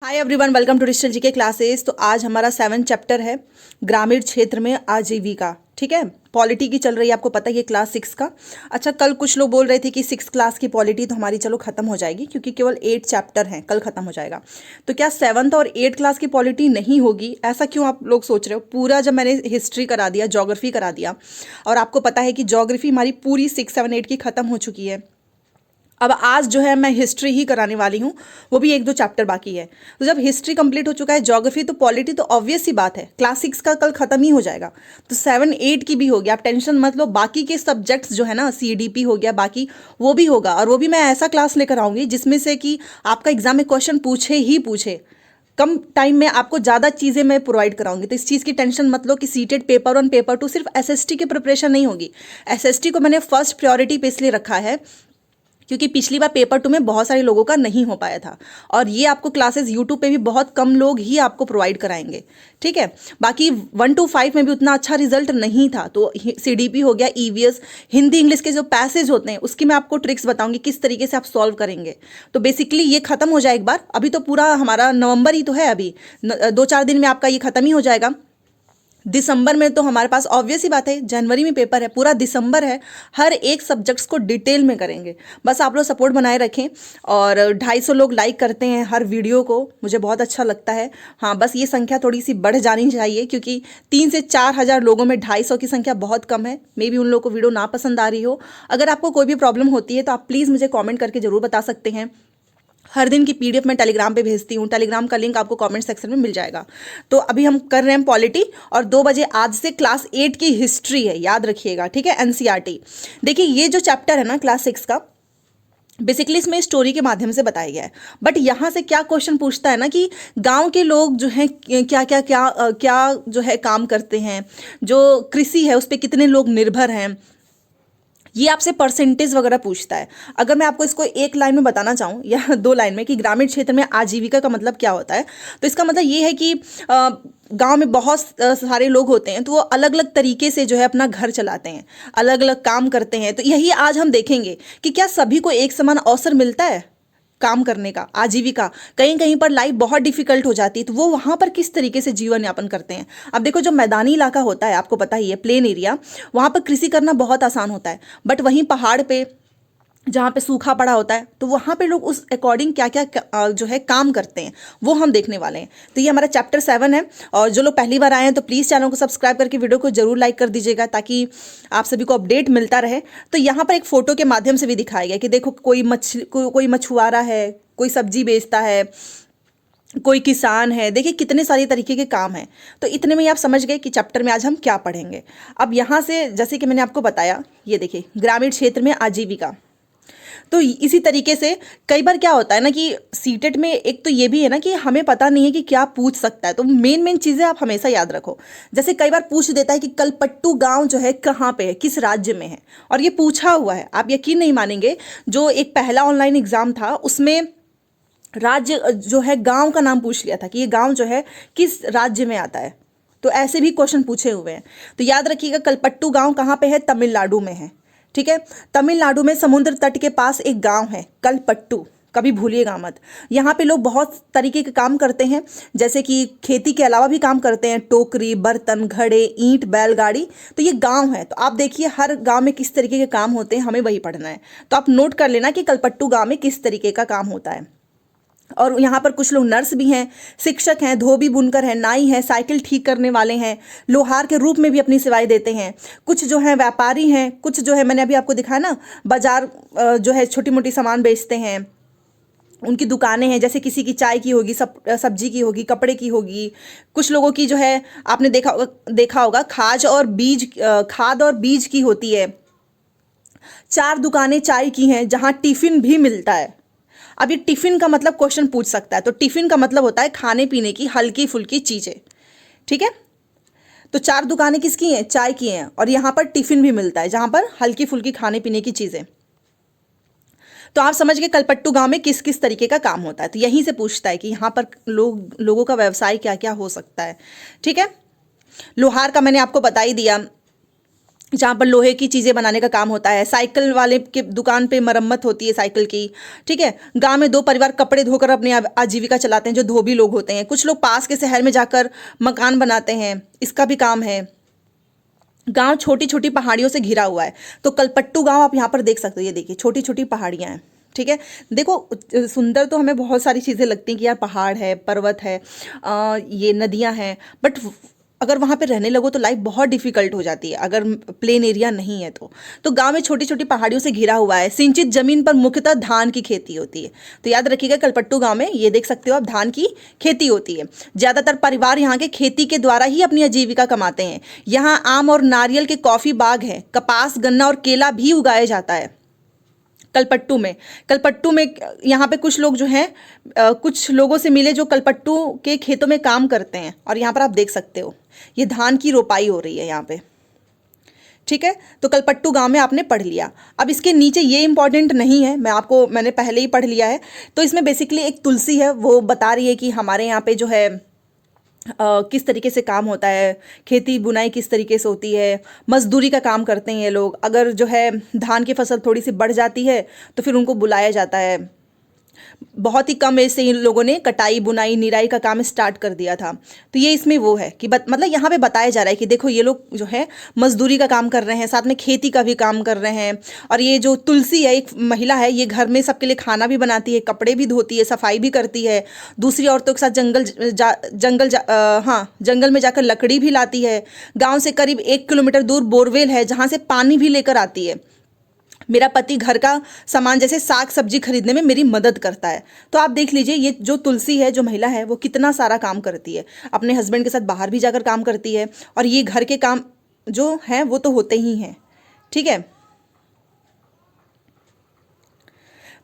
Hi everyone, welcome to digital GK classes. तो आज हमारा 7 चैप्टर है ग्रामीण क्षेत्र में आजीविका। ठीक है, पॉलिटी की चल रही है, आपको पता ही है, क्लास 6 का। अच्छा, कल कुछ लोग बोल रहे थे कि 6 क्लास की पॉलिटी तो हमारी चलो खत्म हो जाएगी क्योंकि केवल 8 चैप्टर हैं, कल खत्म हो जाएगा। तो क्या 7th और 8 क्लास की पॉलिटी नहीं होगी? ऐसा क्यों आप लोग सोच रहे हो? पूरा जब मैंने हिस्ट्री करा दिया, ज्योग्राफी करा दिया, और आपको पता है कि ज्योग्राफी हमारी पूरी 6, 7, 8 की खत्म हो चुकी है। अब आज जो है मैं हिस्ट्री ही कराने वाली हूँ, वो भी 1-2 चैप्टर बाकी है। तो जब हिस्ट्री कंप्लीट हो चुका है, ज्योग्राफी, तो पॉलिटी तो ऑब्वियस सी बात है, क्लास 6 का कल खत्म ही हो जाएगा। तो 7, 8 की भी होगी, आप टेंशन मत लो। बाकी के सब्जेक्ट्स जो है ना, सीडीपी हो गया, बाकी वो भी होगा, और वो भी मैं ऐसा क्लास लेकर आऊँगी जिसमें से कि आपका एग्जाम में क्वेश्चन पूछे ही पूछे। कम टाइम में आपको ज़्यादा चीज़ें मैं प्रोवाइड कराऊंगी। तो इस चीज़ की टेंशन मत लो कि सीटेड पेपर 1 पेपर 2 सिर्फ एसएसटी की प्रिपरेशन नहीं होगी। एसएसटी को मैंने फर्स्ट प्रायोरिटी पे इसलिए रखा है क्योंकि पिछली बार पेपर 2 में बहुत सारे लोगों का नहीं हो पाया था, और ये आपको क्लासेस यूट्यूब पे भी बहुत कम लोग ही आपको प्रोवाइड कराएंगे। ठीक है, बाकी 1 to 5 में भी उतना अच्छा रिजल्ट नहीं था, तो सीडीपी हो गया, ईवीएस, हिंदी इंग्लिश के जो पैसेज होते हैं उसकी मैं आपको ट्रिक्स बताऊंगी किस तरीके से आप सॉल्व करेंगे। तो बेसिकली ये खत्म हो जाए एक बार, अभी तो पूरा हमारा नवंबर ही तो है, अभी 2-4 दिन में आपका ये खत्म ही हो जाएगा। दिसंबर में तो हमारे पास ऑब्वियस ही बात है, जनवरी में पेपर है, पूरा दिसंबर है, हर एक सब्जेक्ट्स को डिटेल में करेंगे। बस आप लोग सपोर्ट बनाए रखें, और 250 लोग लाइक करते हैं हर वीडियो को, मुझे बहुत अच्छा लगता है। हाँ, बस ये संख्या थोड़ी सी बढ़ जानी चाहिए क्योंकि 3 से 4 हज़ार लोगों में 250 की संख्या बहुत कम है। मे बी उन लोगों को वीडियो ना पसंद आ रही हो। अगर आपको कोई भी प्रॉब्लम होती है तो आप प्लीज़ मुझे कॉमेंट करके ज़रूर बता सकते हैं। हर दिन की पीडीएफ मैं टेलीग्राम पे भेजती हूँ, टेलीग्राम का लिंक आपको कमेंट सेक्शन में मिल जाएगा। तो अभी हम कर रहे हैं पॉलिटी, और 2 बजे आज से क्लास 8 की हिस्ट्री है, याद रखिएगा। ठीक है, एनसीईआरटी। देखिए, ये जो चैप्टर है ना क्लास 6 का, बेसिकली इसमें स्टोरी के माध्यम से बताया गया है। बट यहाँ से क्या क्वेश्चन पूछता है ना कि गांव के लोग जो हैं क्या क्या क्या क्या जो है काम करते हैं, जो कृषि है उस पर कितने लोग निर्भर हैं, ये आपसे परसेंटेज वगैरह पूछता है। अगर मैं आपको इसको एक लाइन में बताना चाहूँ या 2 लाइन में कि ग्रामीण क्षेत्र में आजीविका का मतलब क्या होता है, तो इसका मतलब ये है कि गांव में बहुत सारे लोग होते हैं, तो वो अलग अलग तरीके से जो है अपना घर चलाते हैं, अलग अलग काम करते हैं। तो यही आज हम देखेंगे कि क्या सभी को एक समान अवसर मिलता है काम करने का, आजीविका। कहीं कहीं पर लाइफ बहुत डिफिकल्ट हो जाती है, तो वो वहाँ पर किस तरीके से जीवन यापन करते हैं। अब देखो, जो मैदानी इलाका होता है, आपको पता ही है, प्लेन एरिया, वहाँ पर कृषि करना बहुत आसान होता है। बट वहीं पहाड़ पे जहाँ पे सूखा पड़ा होता है, तो वहाँ पे लोग उस अकॉर्डिंग क्या क्या जो है काम करते हैं, वो हम देखने वाले हैं। तो ये हमारा चैप्टर 7 है, और जो लोग पहली बार आए हैं तो प्लीज़ चैनल को सब्सक्राइब करके वीडियो को जरूर लाइक कर दीजिएगा ताकि आप सभी को अपडेट मिलता रहे। तो यहाँ पर एक फोटो के माध्यम से भी दिखाया गया कि देखो, कोई मछुआरा है, कोई सब्जी बेचता है, कोई किसान है। देखिए कितने सारे तरीके के काम हैं। तो इतने में ही आप समझ गए कि चैप्टर में आज हम क्या पढ़ेंगे। अब यहाँ से जैसे कि मैंने आपको बताया, ये देखिए ग्रामीण क्षेत्र में आजीविका। तो इसी तरीके से कई बार क्या होता है ना कि सीटेट में एक तो ये भी है ना कि हमें पता नहीं है कि क्या पूछ सकता है, तो मेन मेन चीज़ें आप हमेशा याद रखो। जैसे कई बार पूछ देता है कि कलपट्टू गांव जो है कहाँ पे है, किस राज्य में है, और ये पूछा हुआ है। आप यकीन नहीं मानेंगे, जो एक पहला ऑनलाइन एग्जाम था उसमें राज्य जो है गांव का नाम पूछ लिया था कि ये गांव जो है किस राज्य में आता है। तो ऐसे भी क्वेश्चन पूछे हुए हैं। तो याद रखिएगा, कलपट्टू गांव कहाँ पे है? तमिलनाडु में है। ठीक है, तमिलनाडु में समुद्र तट के पास एक गांव है कलपट्टू, कभी भूलिएगा मत। यहाँ पे लोग बहुत तरीके के काम करते हैं, जैसे कि खेती के अलावा भी काम करते हैं, टोकरी, बर्तन, घड़े, ईंट, बैलगाड़ी। तो ये गांव है, तो आप देखिए हर गांव में किस तरीके के काम होते हैं, हमें वही पढ़ना है। तो आप नोट कर लेना कि कलपट्टू गांव में किस तरीके का काम होता है। और यहाँ पर कुछ लोग नर्स भी हैं, शिक्षक हैं, धोबी बुनकर हैं, नाई हैं, साइकिल ठीक करने वाले हैं, लोहार के रूप में भी अपनी सेवाएं देते हैं। कुछ जो हैं व्यापारी हैं, कुछ जो है मैंने अभी आपको दिखाया ना, बाजार जो है छोटी मोटी सामान बेचते हैं, उनकी दुकानें हैं। जैसे किसी की चाय की होगी, सब्जी की होगी, कपड़े की होगी। कुछ लोगों की जो है आपने देखा होगा खाद और बीज की होती है। 4 दुकानें चाय की हैं जहाँ टिफिन भी मिलता है। अब ये टिफिन का मतलब क्वेश्चन पूछ सकता है, तो टिफिन का मतलब होता है खाने पीने की हल्की फुल्की चीजें। ठीक है, तो 4 दुकानें किसकी हैं? चाय की हैं, और यहाँ पर टिफिन भी मिलता है जहां पर हल्की फुल्की खाने पीने की चीजें। तो आप समझ गए कलपट्टू गांव में किस किस तरीके का काम होता है। तो यहीं से पूछता है कि यहाँ पर लोगों का व्यवसाय क्या क्या हो सकता है। ठीक है, लोहार का मैंने आपको बता ही दिया। जहाँ पर लोहे की चीज़ें बनाने का काम होता है, साइकिल वाले के दुकान पे मरम्मत होती है साइकिल की। ठीक है, गांव में दो परिवार कपड़े धोकर अपनी आजीविका चलाते हैं, जो धोबी लोग होते हैं। कुछ लोग पास के शहर में जाकर मकान बनाते हैं, इसका भी काम है। गांव छोटी छोटी पहाड़ियों से घिरा हुआ है। तो कलपट्टू गांव आप यहाँ पर देख सकते हो, ये देखिए छोटी छोटी पहाड़ियाँ हैं। ठीक है, देखो सुंदर तो हमें बहुत सारी चीज़ें लगती हैं कि यार पहाड़ है, पर्वत है, ये नदियाँ हैं, बट अगर वहाँ पे रहने लगो तो लाइफ बहुत डिफिकल्ट हो जाती है, अगर प्लेन एरिया नहीं है तो गांव में छोटी छोटी पहाड़ियों से घिरा हुआ है। सिंचित जमीन पर मुख्यतः धान की खेती होती है। तो याद रखिएगा, कलपट्टू गांव में ये देख सकते हो आप, धान की खेती होती है। ज़्यादातर परिवार यहाँ के खेती के द्वारा ही अपनी आजीविका कमाते हैं। यहाँ आम और नारियल के कॉफ़ी बाग है, कपास, गन्ना और केला भी उगाया जाता है कलपट्टू में यहाँ पे कुछ लोग जो हैं, कुछ लोगों से मिले जो कलपट्टू के खेतों में काम करते हैं। और यहाँ पर आप देख सकते हो ये धान की रोपाई हो रही है यहाँ पे। ठीक है, तो कलपट्टू गांव में आपने पढ़ लिया। अब इसके नीचे ये इंपॉर्टेंट नहीं है, मैंने पहले ही पढ़ लिया है। तो इसमें बेसिकली एक तुलसी है, वो बता रही है कि हमारे यहाँ पे जो है किस तरीके से काम होता है, खेती बुनाई किस तरीके से होती है, मजदूरी का काम करते हैं ये लोग। अगर जो है धान की फसल थोड़ी सी बढ़ जाती है तो फिर उनको बुलाया जाता है। बहुत ही कम एज से इन लोगों ने कटाई, बुनाई, निराई का काम स्टार्ट कर दिया था। तो ये इसमें वो है कि मतलब यहाँ पे बताया जा रहा है कि देखो ये लोग जो है मजदूरी का काम कर रहे हैं, साथ में खेती का भी काम कर रहे हैं। और ये जो तुलसी है, एक महिला है, ये घर में सबके लिए खाना भी बनाती है, कपड़े भी धोती है, सफाई भी करती है। दूसरी औरतों के साथ जंगल में जाकर लकड़ी भी लाती है। गाँव से करीब 1 किलोमीटर दूर बोरवेल है, जहाँ से पानी भी लेकर आती है। मेरा पति घर का सामान जैसे साग सब्जी खरीदने में मेरी मदद करता है। तो आप देख लीजिए, ये जो तुलसी है, जो महिला है, वो कितना सारा काम करती है। अपने हस्बैंड के साथ बाहर भी जाकर काम करती है, और ये घर के काम जो हैं वो तो होते ही हैं। ठीक है,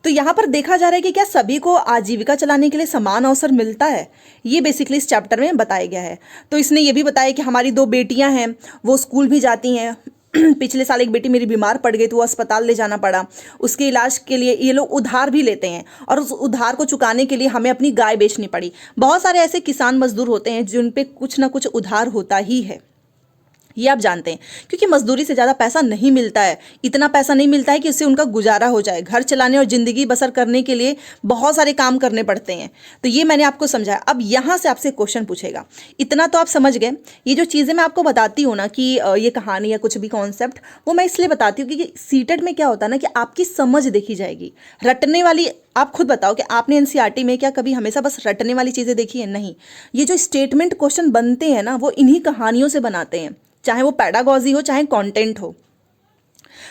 तो यहाँ पर देखा जा रहा है कि क्या सभी को आजीविका चलाने के लिए समान अवसर मिलता है, ये बेसिकली इस चैप्टर में बताया गया है। तो इसने ये भी बताया कि हमारी 2 बेटियां हैं, वो स्कूल भी जाती हैं। पिछले साल एक बेटी मेरी बीमार पड़ गई तो वो अस्पताल ले जाना पड़ा। उसके इलाज के लिए ये लोग उधार भी लेते हैं, और उस उधार को चुकाने के लिए हमें अपनी गाय बेचनी पड़ी। बहुत सारे ऐसे किसान मजदूर होते हैं जिन पे कुछ ना कुछ उधार होता ही है, ये आप जानते हैं, क्योंकि मजदूरी से ज़्यादा पैसा नहीं मिलता है। इतना पैसा नहीं मिलता है कि उससे उनका गुजारा हो जाए। घर चलाने और ज़िंदगी बसर करने के लिए बहुत सारे काम करने पड़ते हैं। तो ये मैंने आपको समझाया। अब यहाँ से आपसे क्वेश्चन पूछेगा, इतना तो आप समझ गए। ये जो चीज़ें मैं आपको बताती हूँ ना, कि ये कहानी या कुछ भी कॉन्सेप्ट, वो मैं इसलिए बताती हूँ क्योंकि सीटेट में क्या होता है ना, कि आपकी समझ देखी जाएगी। रटने वाली, आप खुद बताओ कि आपने एनसीईआरटी में क्या कभी हमेशा बस रटने वाली चीज़ें देखी है? नहीं। ये जो स्टेटमेंट क्वेश्चन बनते हैं ना, वो इन्हीं कहानियों से बनाते हैं, चाहे वो पैडागॉजी हो, चाहे कंटेंट हो।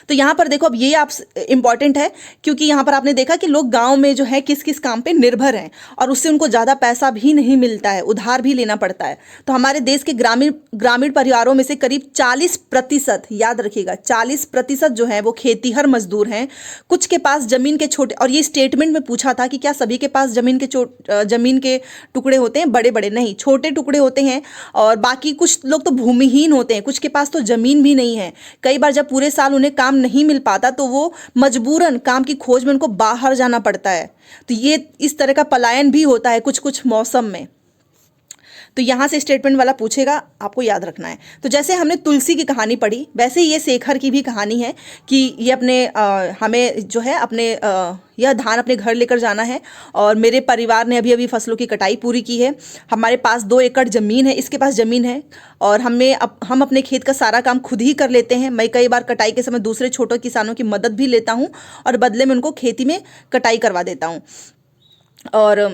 तो यहाँ पर देखो, अब ये आप इंपॉर्टेंट है, क्योंकि यहाँ पर आपने देखा कि लोग गांव में जो है किस किस काम पे निर्भर हैं, और उससे उनको ज़्यादा पैसा भी नहीं मिलता है, उधार भी लेना पड़ता है। तो हमारे देश के ग्रामीण परिवारों में से करीब 40%, याद रखिएगा 40% जो है वो खेतीहर मजदूर हैं। कुछ के पास जमीन के छोटे, और ये स्टेटमेंट में पूछा था कि क्या सभी के पास जमीन के टुकड़े होते हैं? बड़े बड़े नहीं, छोटे टुकड़े होते हैं। और बाकी कुछ लोग तो भूमिहीन होते हैं, कुछ के पास तो जमीन भी नहीं है। कई बार जब पूरे साल उन्हें काम नहीं मिल पाता तो वो मजबूरन काम की खोज में उनको बाहर जाना पड़ता है। तो ये इस तरह का पलायन भी होता है कुछ कुछ मौसम में। तो यहाँ से स्टेटमेंट वाला पूछेगा, आपको याद रखना है। तो जैसे हमने तुलसी की कहानी पढ़ी, वैसे ही ये शेखर की भी कहानी है कि ये हमें जो है यह धान अपने घर लेकर जाना है। और मेरे परिवार ने अभी अभी फसलों की कटाई पूरी की है। हमारे पास 2 एकड़ ज़मीन है, इसके पास ज़मीन है, और हम अपने खेत का सारा काम खुद ही कर लेते हैं। मैं कई बार कटाई के समय दूसरे छोटे किसानों की मदद भी लेता हूँ, और बदले में उनको खेती में कटाई करवा देता हूँ। और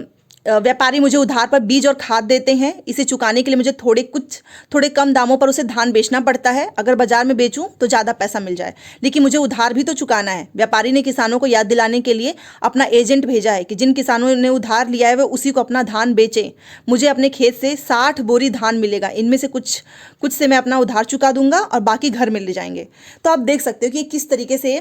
व्यापारी मुझे उधार पर बीज और खाद देते हैं। इसे चुकाने के लिए मुझे थोड़े कम दामों पर उसे धान बेचना पड़ता है। अगर बाजार में बेचूं तो ज़्यादा पैसा मिल जाए, लेकिन मुझे उधार भी तो चुकाना है। व्यापारी ने किसानों को याद दिलाने के लिए अपना एजेंट भेजा है कि जिन किसानों ने उधार लिया है वे उसी को अपना धान बेचें। मुझे अपने खेत से 60 बोरी धान मिलेगा, इनमें से कुछ से मैं अपना उधार चुका दूंगा और बाकी घर में ले जाएंगे। तो आप देख सकते हो कि किस तरीके से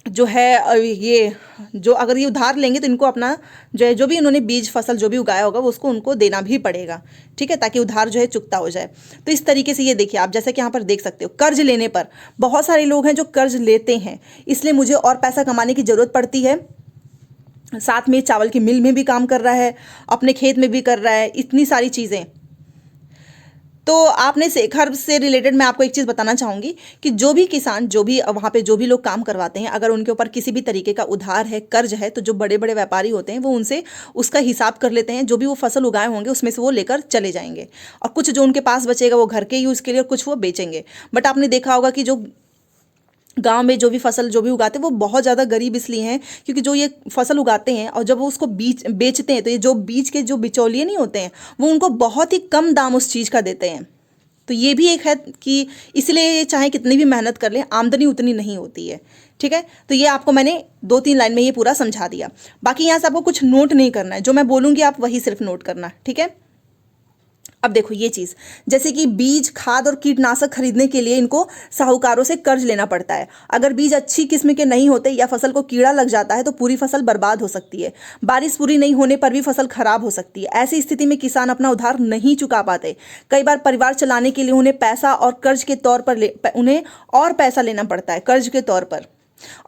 जो है ये जो अगर ये उधार लेंगे तो इनको अपना जो भी उन्होंने बीज फसल जो भी उगाया होगा वो उसको उनको देना भी पड़ेगा। ठीक है, ताकि उधार जो है चुकता हो जाए। तो इस तरीके से ये देखिए आप, जैसा कि यहाँ पर देख सकते हो, कर्ज लेने पर बहुत सारे लोग हैं जो कर्ज लेते हैं, इसलिए मुझे और पैसा कमाने की ज़रूरत पड़ती है। साथ में चावल की मिल में भी काम कर रहा है, अपने खेत में भी कर रहा है, इतनी सारी चीज़ें। तो यहाँ पर देखो, अब ये जो चीज़ें हैं, ये किस तरीके से जो है तो आपने शेखर से रिलेटेड मैं आपको एक चीज़ बताना चाहूँगी कि जो भी किसान, जो भी वहाँ पे जो भी लोग काम करवाते हैं, अगर उनके ऊपर किसी भी तरीके का उधार है, कर्ज है, तो जो बड़े बड़े व्यापारी होते हैं वो उनसे उसका हिसाब कर लेते हैं। जो भी वो फसल उगाए होंगे उसमें से वो लेकर चले जाएंगे, और कुछ जो उनके पास बचेगा वो घर के यूज़ के लिए और कुछ वो बेचेंगे। बट आपने देखा होगा कि जो गांव में जो भी फसल जो भी उगाते हैं वो बहुत ज़्यादा गरीब इसलिए हैं क्योंकि जो ये फसल उगाते हैं और जब वो उसको बेचते हैं तो ये जो बीज के जो बिचौलिए नहीं होते हैं वो उनको बहुत ही कम दाम उस चीज़ का देते हैं। तो ये भी एक है कि इसलिए चाहे कितनी भी मेहनत कर लें आमदनी उतनी नहीं होती है। ठीक है, तो ये आपको मैंने 2-3 लाइन में ये पूरा समझा दिया। बाकी यहाँ से आपको कुछ नोट नहीं करना है, जो मैं बोलूँगी आप वही सिर्फ नोट करना। ठीक है, अब देखो ये चीज़, जैसे कि बीज, खाद और कीटनाशक खरीदने के लिए इनको साहूकारों से कर्ज लेना पड़ता है। अगर बीज अच्छी किस्म के नहीं होते या फसल को कीड़ा लग जाता है तो पूरी फसल बर्बाद हो सकती है। बारिश पूरी नहीं होने पर भी फसल खराब हो सकती है। ऐसी स्थिति में किसान अपना उधार नहीं चुका पाते। कई बार परिवार चलाने के लिए उन्हें पैसा और कर्ज के तौर पर उन्हें और पैसा लेना पड़ता है कर्ज के तौर पर,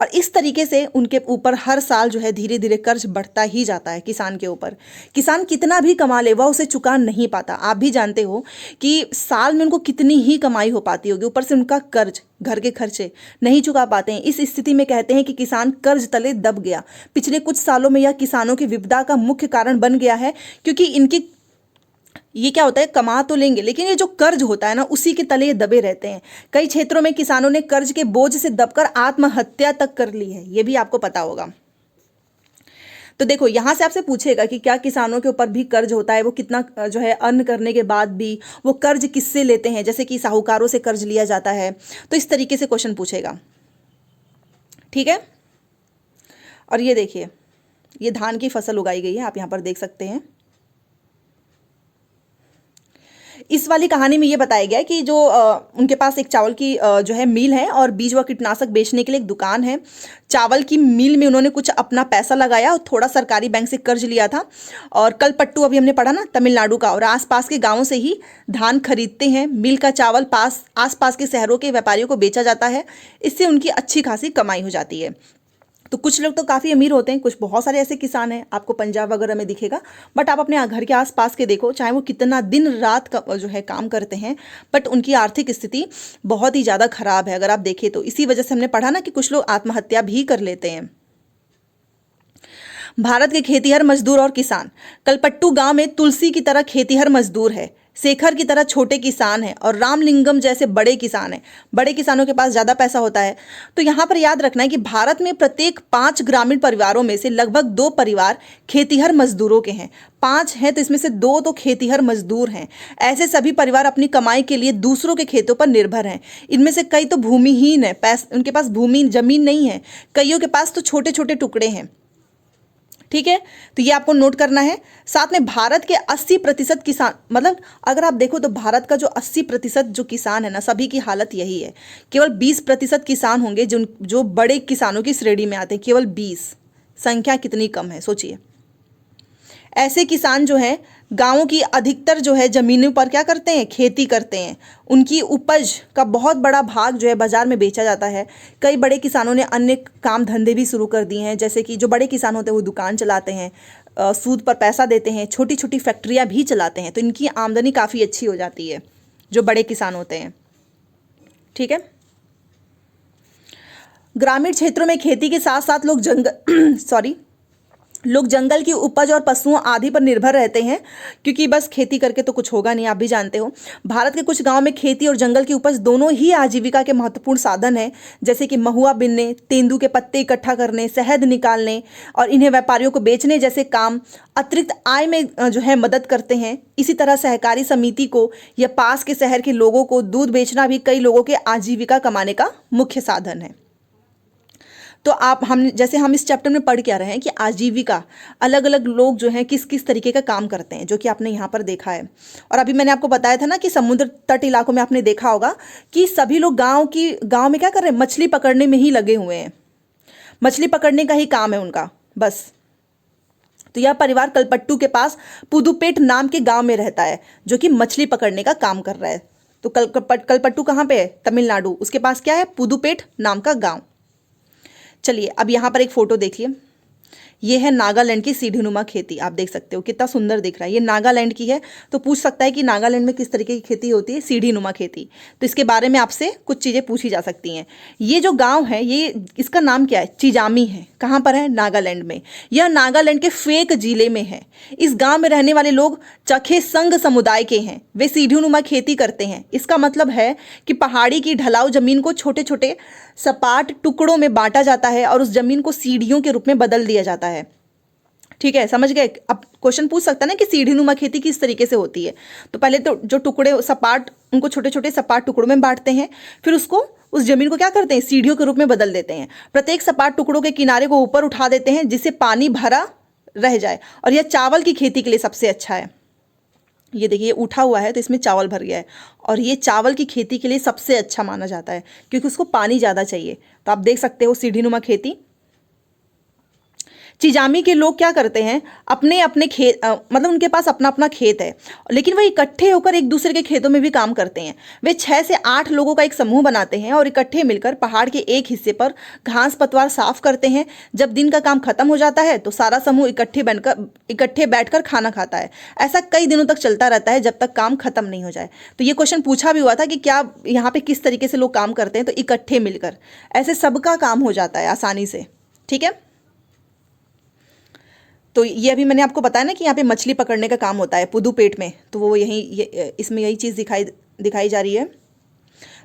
और इस तरीके से उनके ऊपर हर साल जो है धीरे धीरे कर्ज बढ़ता ही जाता है किसान के ऊपर। किसान कितना भी कमा ले वह उसे चुका नहीं पाता। आप भी जानते हो कि साल में उनको कितनी ही कमाई हो पाती होगी, ऊपर से उनका कर्ज, घर के खर्चे नहीं चुका पाते हैं। इस स्थिति में कहते हैं कि किसान कर्ज तले दब गया। पिछले कुछ सालों में यह किसानों की विपदा का मुख्य कारण बन गया है, क्योंकि इनकी ये क्या होता है, कमा तो लेंगे लेकिन ये जो कर्ज होता है ना उसी के तले ये दबे रहते हैं। कई क्षेत्रों में किसानों ने कर्ज के बोझ से दबकर आत्महत्या तक कर ली है, ये भी आपको पता होगा। तो देखो यहाँ से आपसे पूछेगा कि क्या किसानों के ऊपर भी कर्ज होता है, वो कितना जो है अर्न करने के बाद भी वो कर्ज किससे लेते हैं, जैसे कि साहूकारों से कर्ज लिया जाता है। तो इस तरीके से क्वेश्चन पूछेगा। ठीक है, और ये देखिए ये धान की फसल उगाई गई है, आप यहाँ पर देख सकते हैं। इस वाली कहानी में ये बताया गया है कि जो उनके पास एक चावल की जो है मिल है और बीज व कीटनाशक बेचने के लिए एक दुकान है। चावल की मिल में उन्होंने कुछ अपना पैसा लगाया और थोड़ा सरकारी बैंक से कर्ज लिया था, और कलपट्टू अभी हमने पढ़ा ना तमिलनाडु का, और आसपास के गांवों से ही धान खरीदते हैं। मिल का चावल आसपास के शहरों के व्यापारियों को बेचा जाता है। इससे उनकी अच्छी खासी कमाई हो जाती है। तो कुछ लोग तो काफ़ी अमीर होते हैं, कुछ बहुत सारे ऐसे किसान हैं आपको पंजाब वगैरह में दिखेगा। बट आप अपने घर के आसपास के देखो, चाहे वो कितना दिन रात का जो है काम करते हैं, बट उनकी आर्थिक स्थिति बहुत ही ज़्यादा खराब है अगर आप देखें तो। इसी वजह से हमने पढ़ा ना कि कुछ लोग आत्महत्या भी कर लेते हैं। भारत के खेतीहर मजदूर और किसान। कलपट्टू गांव में तुलसी की तरह खेतीहर मजदूर है, शेखर की तरह छोटे किसान हैं, और रामलिंगम जैसे बड़े किसान हैं। बड़े किसानों के पास ज़्यादा पैसा होता है। तो यहाँ पर याद रखना है कि भारत में प्रत्येक 5 ग्रामीण परिवारों में से लगभग 2 परिवार खेतीहर मजदूरों के हैं। 5 हैं तो इसमें से 2 तो खेतीहर मजदूर हैं। ऐसे सभी परिवार अपनी कमाई के लिए दूसरों के खेतों पर निर्भर हैं। इनमें से कई तो भूमिहीन है, उनके पास भूमि जमीन नहीं है। कईयों के पास तो छोटे छोटे टुकड़े हैं। ठीक है, तो ये आपको नोट करना है। साथ में भारत के 80% किसान, मतलब अगर आप देखो तो भारत का जो 80% जो किसान है ना, सभी की हालत यही है। केवल 20% किसान होंगे जो बड़े किसानों की श्रेणी में आते हैं, केवल 20। संख्या कितनी कम है सोचिए। ऐसे किसान जो हैं गांवों की अधिकतर जो है ज़मीनों पर क्या करते हैं, खेती करते हैं। उनकी उपज का बहुत बड़ा भाग जो है बाज़ार में बेचा जाता है। कई बड़े किसानों ने अन्य काम धंधे भी शुरू कर दिए हैं, जैसे कि जो बड़े किसान होते हैं वो दुकान चलाते हैं, सूद पर पैसा देते हैं, छोटी छोटी फैक्ट्रियाँ भी चलाते हैं। तो इनकी आमदनी काफ़ी अच्छी हो जाती है जो बड़े किसान होते हैं। ठीक है, ग्रामीण क्षेत्रों में खेती के साथ साथ लोग जंगल की उपज और पशुओं आदि पर निर्भर रहते हैं, क्योंकि बस खेती करके तो कुछ होगा नहीं, आप भी जानते हो। भारत के कुछ गांव में खेती और जंगल की उपज दोनों ही आजीविका के महत्वपूर्ण साधन हैं, जैसे कि महुआ बिनने, तेंदू के पत्ते इकट्ठा करने, शहद निकालने और इन्हें व्यापारियों को बेचने जैसे काम अतिरिक्त आय में जो है मदद करते हैं। इसी तरह सहकारी समिति को या पास के शहर के लोगों को दूध बेचना भी कई लोगों के आजीविका कमाने का मुख्य साधन है। तो हम इस चैप्टर में पढ़ क्या रहे हैं कि आजीविका, अलग अलग लोग जो हैं किस किस तरीके का काम करते हैं, जो कि आपने यहाँ पर देखा है। और अभी मैंने आपको बताया था ना कि समुद्र तट इलाकों में आपने देखा होगा कि सभी लोग गांव में क्या कर रहे हैं, मछली पकड़ने में ही लगे हुए हैं। मछली पकड़ने का ही काम है उनका बस। तो यह परिवार कलपट्टू के पास पुदुपेट नाम के गाँव में रहता है, जो कि मछली पकड़ने का काम कर रहा है। तो कलपट्टू कहाँ पे है, तमिलनाडु। उसके पास क्या है, पुदुपेट नाम का गाँव। चलिए अब यहाँ पर एक फ़ोटो देखिए। ये है नागालैंड की सीढ़ीनुमा खेती। आप देख सकते हो कितना सुंदर दिख रहा है, ये नागालैंड की है। तो पूछ सकता है कि नागालैंड में किस तरीके की खेती होती है, सीढ़ीनुमा खेती। तो इसके बारे में आपसे कुछ चीज़ें पूछी जा सकती हैं। ये जो गाँव है, ये इसका नाम क्या है, चिजामी है। कहाँ पर है, नागालैंड में। यह नागालैंड के फेक जिले में है। इस गांव में रहने वाले लोग चखे संघ समुदाय के हैं। वे सीढ़ीनुमा खेती करते हैं। इसका मतलब है कि पहाड़ी की ढलाऊ जमीन को छोटे छोटे सपाट टुकड़ों में बांटा जाता है और उस जमीन को सीढ़ियों के रूप में बदल दिया जाता है। ठीक है, समझ गए। अब क्वेश्चन पूछ सकता है ना कि सीढ़ीनुमा खेती किस तरीके से होती है। तो पहले तो जो टुकड़े सपाट, उनको छोटे छोटे सपाट टुकड़ों में बांटते हैं, फिर उसको उस जमीन को क्या करते हैं, सीढ़ियों के रूप में बदल देते हैं। प्रत्येक सपाट टुकड़ों के किनारे को ऊपर उठा देते हैं जिससे पानी भरा रह जाए। और यह चावल की खेती के लिए सबसे अच्छा है। ये देखिए, ये उठा हुआ है तो इसमें चावल भर गया है, और ये चावल की खेती के लिए सबसे अच्छा माना जाता है क्योंकि उसको पानी ज़्यादा चाहिए। तो आप देख सकते हो सीढ़ीनुमा खेती। चिजामी के लोग क्या करते हैं, अपने अपने खेत मतलब उनके पास अपना अपना खेत है, लेकिन वह इकट्ठे होकर एक दूसरे के खेतों में भी काम करते हैं। वे 6 से 8 लोगों का एक समूह बनाते हैं और इकट्ठे मिलकर पहाड़ के एक हिस्से पर घास पतवार साफ करते हैं। जब दिन का काम खत्म हो जाता है तो सारा समूह इकट्ठे बैठकर खाना खाता है। ऐसा कई दिनों तक चलता रहता है जब तक काम खत्म नहीं हो जाए। तो ये क्वेश्चन पूछा भी हुआ था कि क्या यहाँ पे किस तरीके से लोग काम करते हैं, तो इकट्ठे मिलकर ऐसे सबका काम हो जाता है आसानी से। ठीक है, तो ये अभी मैंने आपको बताया ना कि यहाँ पे मछली पकड़ने का काम होता है पुदुपेट में, तो वो इसमें यही चीज़ दिखाई जा रही है।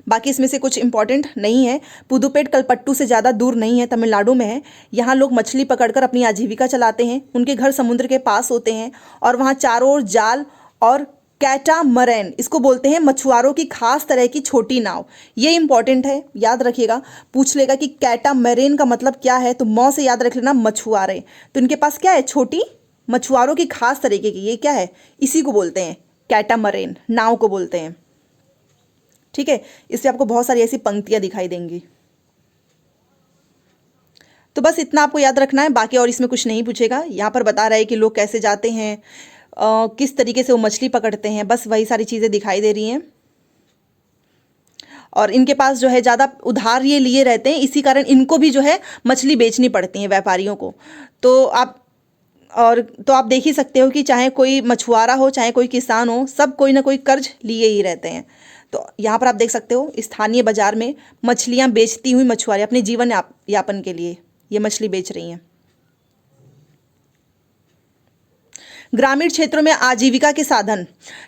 बाकी इसमें से कुछ इंपॉर्टेंट नहीं है। पुदुपेट कलपट्टू से ज़्यादा दूर नहीं है, तमिलनाडु में है। यहाँ लोग मछली पकड़कर अपनी आजीविका चलाते हैं। उनके घर समुद्र के पास होते हैं और वहाँ चारों ओर जाल और कैटामरैन, इसको बोलते हैं मछुआरों की खास तरह की छोटी नाव। ये इंपॉर्टेंट है, याद रखिएगा। पूछ लेगा कि कैटामरैन का मतलब क्या है, तो मौ से याद रख लेना मछुआरे। तो इनके पास क्या है, छोटी मछुआरों की खास तरीके की, ये क्या है, इसी को बोलते हैं कैटामरैन, नाव को बोलते हैं। ठीक है, इससे आपको बहुत सारी ऐसी पंक्तियां दिखाई देंगी। तो बस इतना आपको याद रखना है, बाकी और इसमें कुछ नहीं पूछेगा। यहाँ पर बता रहा है कि लोग कैसे जाते हैं, किस तरीके से वो मछली पकड़ते हैं, बस वही सारी चीज़ें दिखाई दे रही हैं। और इनके पास जो है ज़्यादा उधार ये लिए रहते हैं, इसी कारण इनको भी जो है मछली बेचनी पड़ती है व्यापारियों को। तो आप देख ही सकते हो कि चाहे कोई मछुआरा हो, चाहे कोई किसान हो, सब कोई ना कोई कर्ज लिए ही रहते हैं। तो यहाँ पर आप देख सकते हो स्थानीय बाजार में मछलियाँ बेचती हुई मछुआरे अपने जीवन यापन के लिए ये मछली बेच रही हैं। ग्रामीण क्षेत्रों में आजीविका के साधन,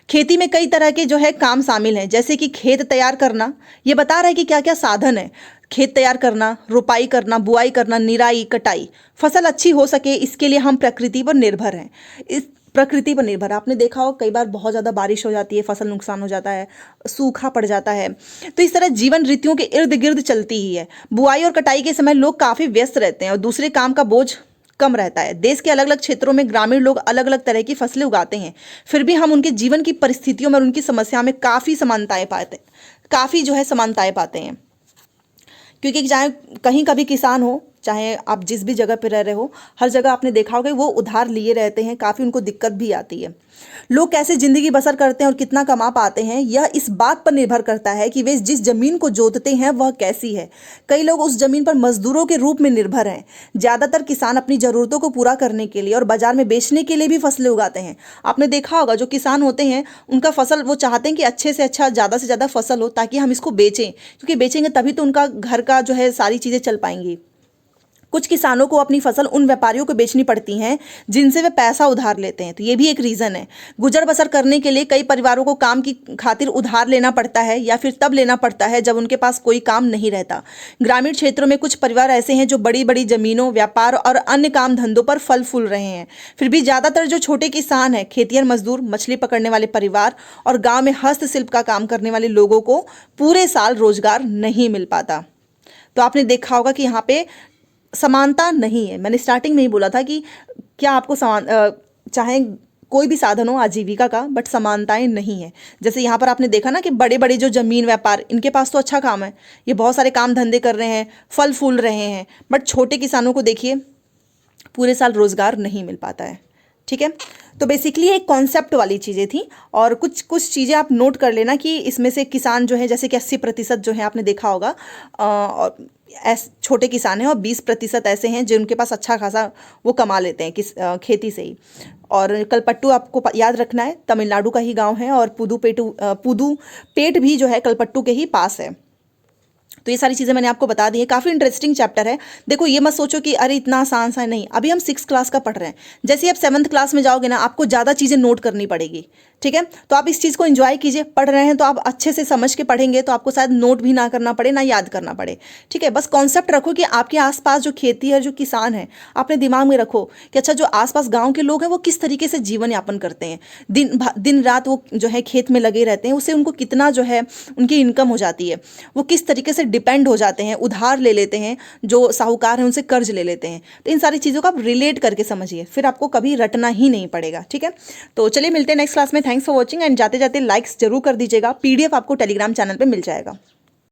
खेती में कई तरह के जो है काम शामिल हैं, जैसे कि खेत तैयार करना। ये बता रहा है कि क्या क्या साधन है, खेत तैयार करना, रोपाई करना, बुआई करना, निराई, कटाई। फसल अच्छी हो सके इसके लिए हम प्रकृति पर निर्भर हैं। इस प्रकृति पर निर्भर, आपने देखा हो कई बार बहुत ज़्यादा बारिश हो जाती है, फसल नुकसान हो जाता है, सूखा पड़ जाता है। तो इस तरह जीवन ऋतुओं के इर्द गिर्द चलती ही है। बुआई और कटाई के समय लोग काफ़ी व्यस्त रहते हैं और दूसरे काम का बोझ कम रहता है। देश के अलग अलग क्षेत्रों में ग्रामीण लोग अलग अलग तरह की फसलें उगाते हैं, फिर भी हम उनके जीवन की परिस्थितियों में और उनकी समस्या में काफ़ी समानताएं पाते हैं। क्योंकि चाहे कहीं का भी किसान हो, चाहे आप जिस भी जगह पर रह रहे हो, हर जगह आपने देखा होगा वो उधार लिए रहते हैं, काफ़ी उनको दिक्कत भी आती है। लोग कैसे ज़िंदगी बसर करते हैं और कितना कमा पाते हैं, यह इस बात पर निर्भर करता है कि वे जिस ज़मीन को जोतते हैं वह कैसी है। कई लोग उस ज़मीन पर मजदूरों के रूप में निर्भर हैं। ज़्यादातर किसान अपनी ज़रूरतों को पूरा करने के लिए और बाजार में बेचने के लिए भी फसलें उगाते हैं। आपने देखा होगा जो किसान होते हैं उनका फसल, वो चाहते हैं कि अच्छे से अच्छा, ज़्यादा से ज़्यादा फसल हो ताकि हम इसको बेचें, क्योंकि बेचेंगे तभी तो उनका घर का जो है सारी चीज़ें चल पाएंगी। कुछ किसानों को अपनी फसल उन व्यापारियों को बेचनी पड़ती हैं जिनसे वे पैसा उधार लेते हैं, तो ये भी एक रीज़न है। गुजर बसर करने के लिए कई परिवारों को काम की खातिर उधार लेना पड़ता है या फिर तब लेना पड़ता है जब उनके पास कोई काम नहीं रहता। ग्रामीण क्षेत्रों में कुछ परिवार ऐसे हैं जो बड़ी बड़ी जमीनों, व्यापार और अन्य काम धंधों पर फल फूल रहे हैं। फिर भी ज़्यादातर जो छोटे किसान हैं, खेतिहर मजदूर, मछली पकड़ने वाले परिवार और गाँव में हस्तशिल्प का काम करने वाले लोगों को पूरे साल रोजगार नहीं मिल पाता। तो आपने देखा होगा कि यहाँ पे समानता नहीं है। मैंने स्टार्टिंग में ही बोला था कि क्या आपको चाहे कोई भी साधन हो आजीविका का, बट समानताएं नहीं है। जैसे यहाँ पर आपने देखा ना कि बड़े बड़े जो जमीन व्यापार, इनके पास तो अच्छा काम है, ये बहुत सारे काम धंधे कर रहे हैं, फल फूल रहे हैं, बट छोटे किसानों को देखिए पूरे साल रोजगार नहीं मिल पाता है। ठीक है, तो बेसिकली एक कॉन्सेप्ट वाली चीज़ें थी और कुछ चीज़ें आप नोट कर लेना कि इसमें से किसान जो है, जैसे कि 80% जो है आपने देखा होगा, और छोटे किसान हैं और 20% ऐसे हैं जिनके पास अच्छा खासा वो कमा लेते हैं खेती से ही। और कलपट्टू आपको याद रखना है, तमिलनाडु का ही गांव है, और पुदुपेट भी जो है कलपट्टू के ही पास है। तो ये सारी चीज़ें मैंने आपको बता दी है। काफ़ी इंटरेस्टिंग चैप्टर है। देखो ये मत सोचो कि अरे इतना आसान सा है, नहीं, अभी हम 6 क्लास का पढ़ रहे हैं। जैसे ही आप 7th क्लास में जाओगे ना, आपको ज़्यादा चीज़ें नोट करनी पड़ेगी, ठीक है। तो आप इस चीज़ को एंजॉय कीजिए, पढ़ रहे हैं तो आप अच्छे से समझ के पढ़ेंगे तो आपको शायद नोट भी ना करना पड़े, ना याद करना पड़े, ठीक है। बस कॉन्सेप्ट रखो कि आपके आसपास जो खेती है, जो किसान है, अपने दिमाग में रखो कि अच्छा जो आसपास गांव के लोग हैं वो किस तरीके से जीवन यापन करते हैं, दिन रात वो जो है खेत में लगे रहते हैं, उससे उनको कितना जो है उनकी इनकम हो जाती है, वो किस तरीके से डिपेंड हो जाते हैं, उधार ले लेते हैं, जो साहूकार हैं उनसे कर्ज ले लेते हैं। तो इन सारी चीज़ों को आप रिलेट करके समझिए, फिर आपको कभी रटना ही नहीं पड़ेगा, ठीक है। तो चलिए मिलते हैं नेक्स्ट क्लास में। थैंक्स फॉर वॉचिंग, एंड जाते जाते लाइक्स जरूर कर दीजिएगा। PDF आपको टेलीग्राम चैनल पे मिल जाएगा।